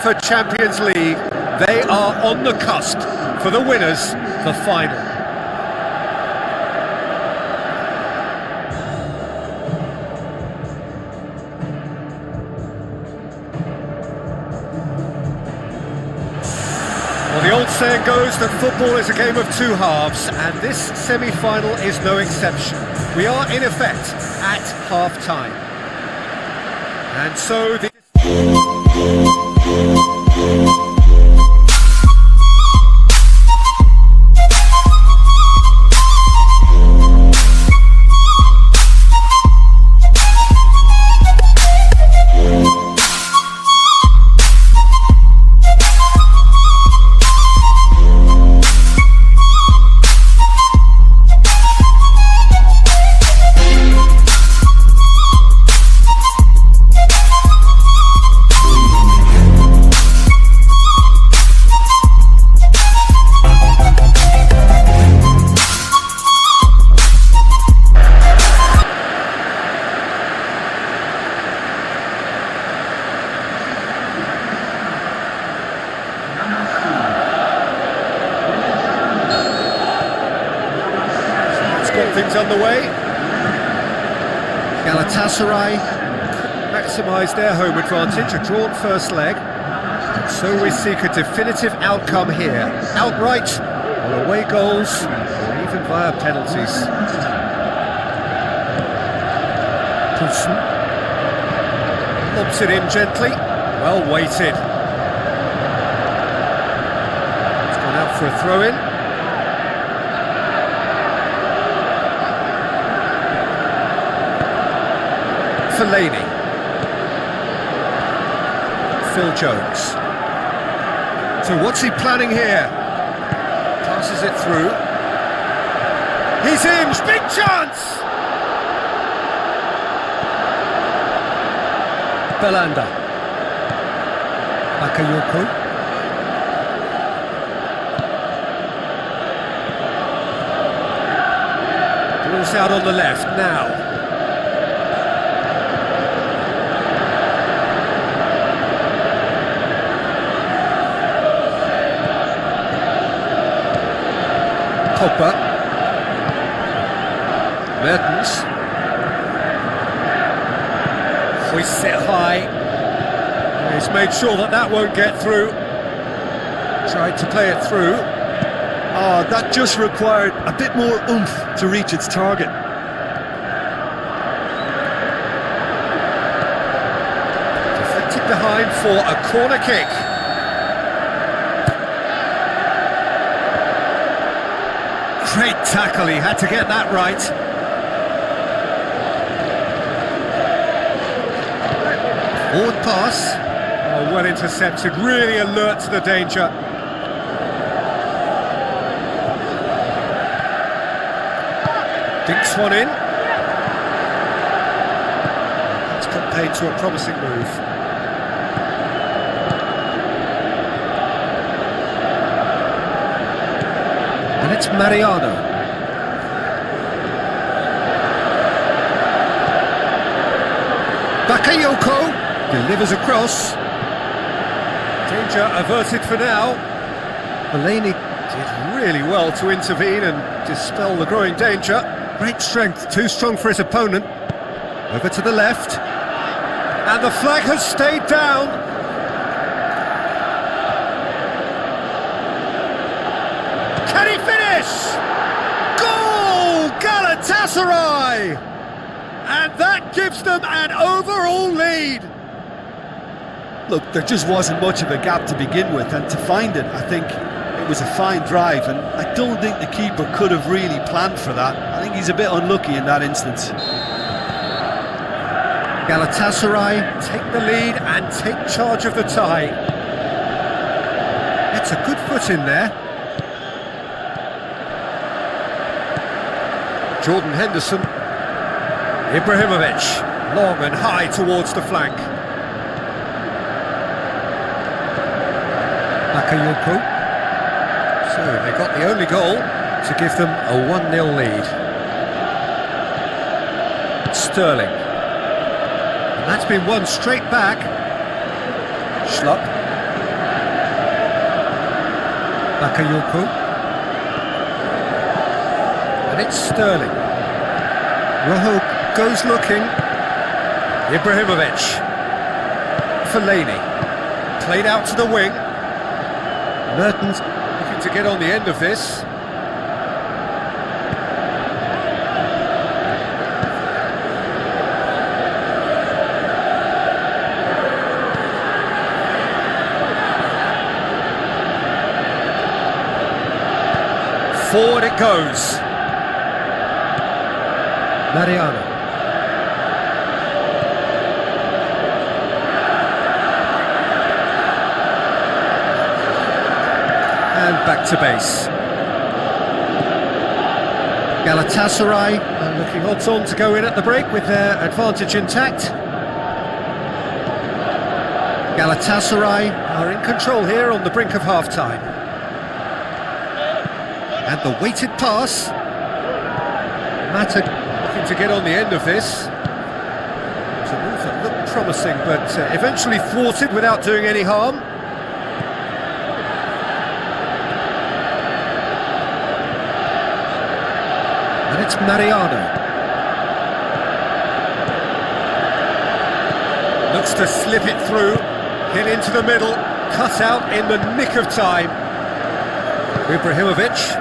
UEFA Champions League. They are on the cusp for the winners, the final. Well, the old saying goes that football is a game of two halves, and this semi-final is no exception. We are, in effect, at half-time. And so the... got things underway. Galatasaray maximise their home advantage, a drawn first leg. And so we seek a definitive outcome here. Outright, or away goals, or even via penalties. Poulsen lobs it in gently, well weighted. It's gone out for a throw-in. Fellaini. Phil Jones. So what's he planning here? Passes it through. He's in! Big chance! Belanda. Bakayoko. Ball's out on the left now. Hopper, Mertens, hoists it high. He's made sure that that won't get through. Tried to play it through. Oh, that just required a bit more oomph to reach its target. Deflected behind for a corner kick. Great tackle, he had to get that right. Forward pass. Oh, well intercepted, really alert to the danger. Dinks one in. That's got paid to a promising move. It's Mariano. Bakayoko delivers across. Danger averted for now. Fellaini did really well to intervene and dispel the growing danger. Great strength, too strong for his opponent. Over to the left. And the flag has stayed down. Can he finish? Goal! Galatasaray! And that gives them an overall lead. Look, there just wasn't much of a gap to begin with, and to find it, I think it was a fine drive, and I don't think the keeper could have really planned for that. I think he's a bit unlucky in that instance. Galatasaray take the lead and take charge of the tie. It's a good foot in there. Jordan Henderson, Ibrahimovic, long and high towards the flank. Bakayoko. So they got the only goal to give them a 1-0 lead. Sterling. And that's been won straight back. Schlupp. Bakayoko. And it's Sterling. Rojo goes looking. Ibrahimovic. Fellaini. Played out to the wing. Mertens looking to get on the end of this. Forward it goes. Mariano. And back to base. Galatasaray are looking odds on to go in at the break with their advantage intact. Galatasaray are in control here on the brink of half-time. And the weighted pass. Maçi looking to get on the end of this. It's a move that looked promising, but eventually thwarted without doing any harm. And it's Mariano. Looks to slip it through. Hit into the middle. Cut out in the nick of time. Ibrahimovic.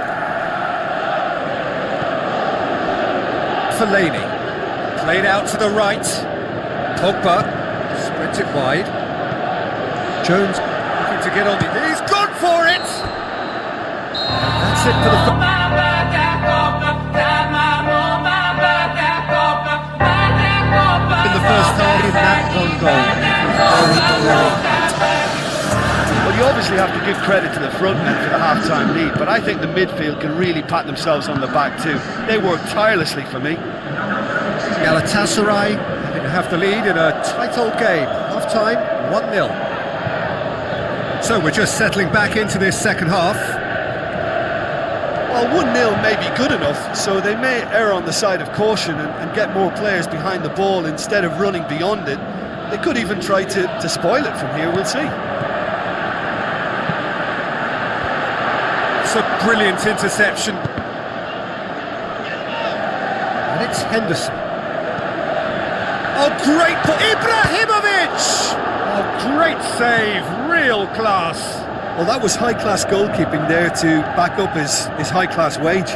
Fellaini, played out to the right. Pogba spreads it wide. Jones looking to get on the... He's gone for it! That's it for the... In the first half, that one goal. Well, you obviously have to give credit to the front men for the half-time lead, but I think the midfield can really pat themselves on the back too. They worked tirelessly for me. Galatasaray having to have the lead in a tight old game. Half-time, 1-0. So we're just settling back into this second half. Well, 1-0 may be good enough, so they may err on the side of caution and get more players behind the ball instead of running beyond it. They could even try to spoil it from here, we'll see. It's a brilliant interception. And it's Henderson. Oh, great ball. Ibrahimovic! Oh, great save. Real class. Well, that was high-class goalkeeping there to back up his high-class wage.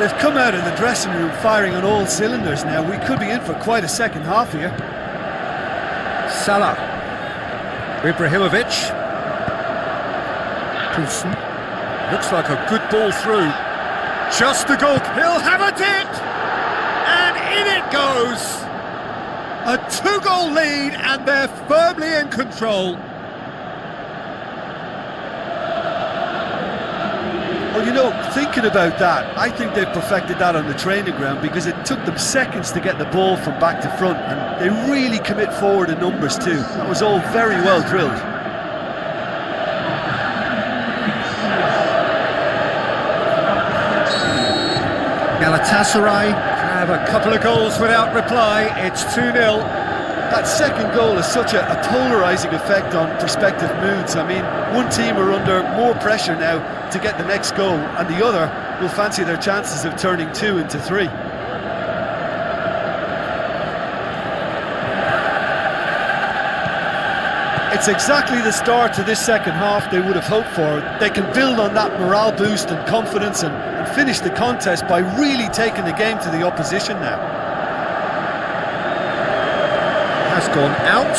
They've come out of the dressing room firing on all cylinders now. We could be in for quite a second half here. Salah. Ibrahimovic. Poulsen. Looks like a good ball through. Just the goal. He'll have a dip! And in it goes! A 2-goal lead and they're firmly in control. Well, you know, thinking about that, I think they've perfected that on the training ground because it took them seconds to get the ball from back to front and they really commit forward in numbers too. That was all very well drilled. Galatasaray have a couple of goals without reply. It's 2-0. That second goal has such a polarising effect on prospective moods. I mean, one team are under more pressure now to get the next goal, and the other will fancy their chances of turning 2 into 3. It's exactly the start to this second half they would have hoped for. They can build on that morale boost and confidence and finish the contest by really taking the game to the opposition now. Has gone out.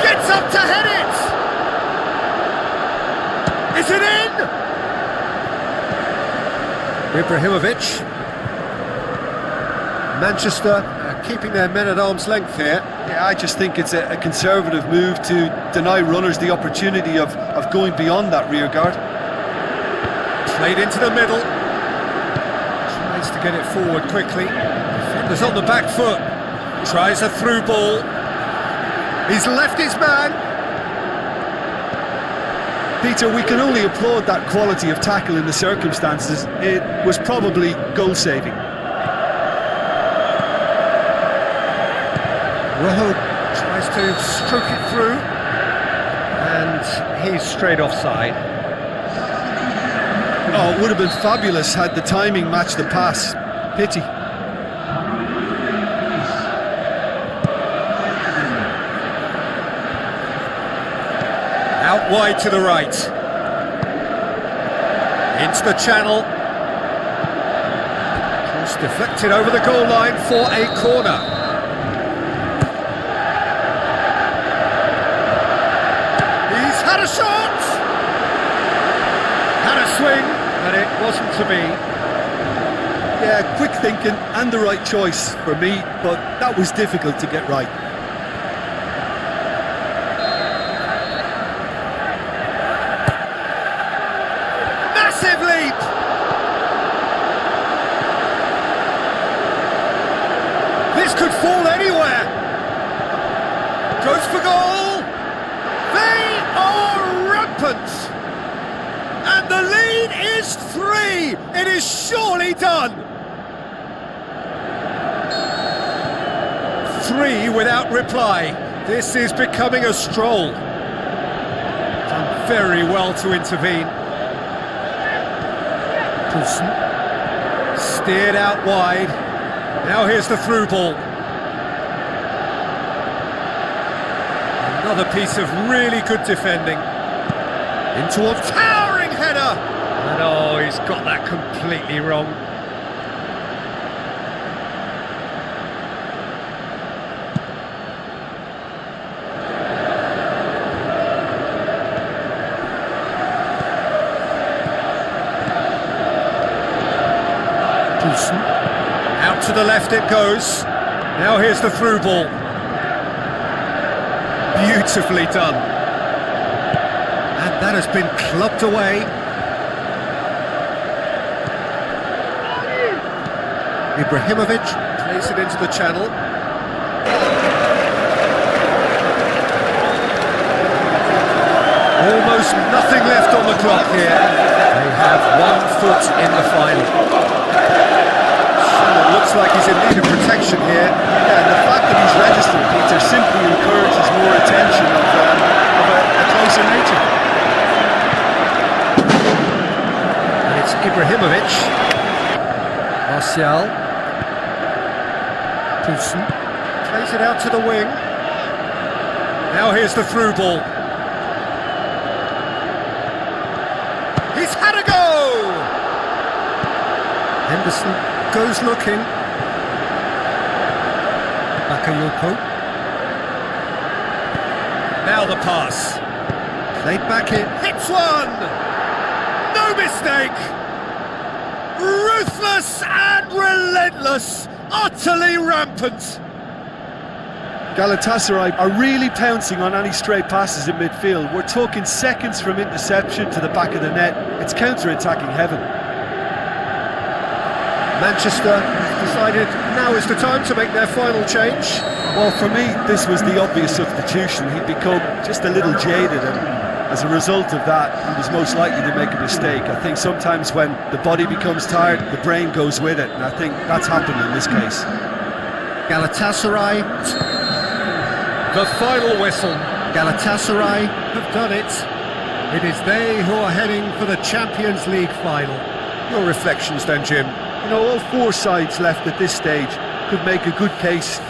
Gets up to head it! Is it in? Ibrahimovic. Manchester keeping their men at arm's length here. Yeah, I just think it's a conservative move to deny runners the opportunity of going beyond that rear guard. Played into the middle. Tries to get it forward quickly. Defender's on the back foot. Tries a through ball. He's left his man. Peter, we can only applaud that quality of tackle in the circumstances. It was probably goal-saving. Rojo tries to stroke it through, and he's straight offside. Oh, it would have been fabulous had the timing matched the pass. Pity. Out wide to the right. Into the channel. Cross deflected over the goal line for a corner. He's had a shot! Had a swing, but it wasn't to be. Yeah, quick thinking and the right choice for me, but that was difficult to get right. Massive leap! This could fall anywhere. Goes for goal. They are rampant. And the lead is 3. It is surely done. 3 without reply. This is becoming a stroll. Done very well to intervene. Steered out wide. Now here's the through ball. Another piece of really good defending. Into a towering header. And oh, he's got that completely wrong. Out to the left it goes. Now here's the through ball. Beautifully done. And that has been clubbed away. Ibrahimovic plays it into the channel. Almost nothing left on the clock here. They have 1 foot in the final. Looks like he's in need of protection here. Yeah, and the fact that he's registered, Peter, simply encourages more attention of a closer nature. And it's Ibrahimovic. Martial. Poulsen. Plays it out to the wing. Now here's the through ball. He's had a go! Henderson goes looking. Bakayoko. Now the pass. Played back in. Hits one! No mistake! Ruthless and relentless. Utterly rampant. Galatasaray are really pouncing on any stray passes in midfield. We're talking seconds from interception to the back of the net. It's counter-attacking heaven. Manchester decided now is the time to make their final change. Well, for me, this was the obvious substitution. He'd become just a little jaded, and as a result of that, he was most likely to make a mistake. I think sometimes when the body becomes tired, the brain goes with it, and I think that's happened in this case. Galatasaray. The final whistle. Galatasaray have done it. It is they who are heading for the Champions League final. Your reflections then, Jim? You know, all 4 sides left at this stage could make a good case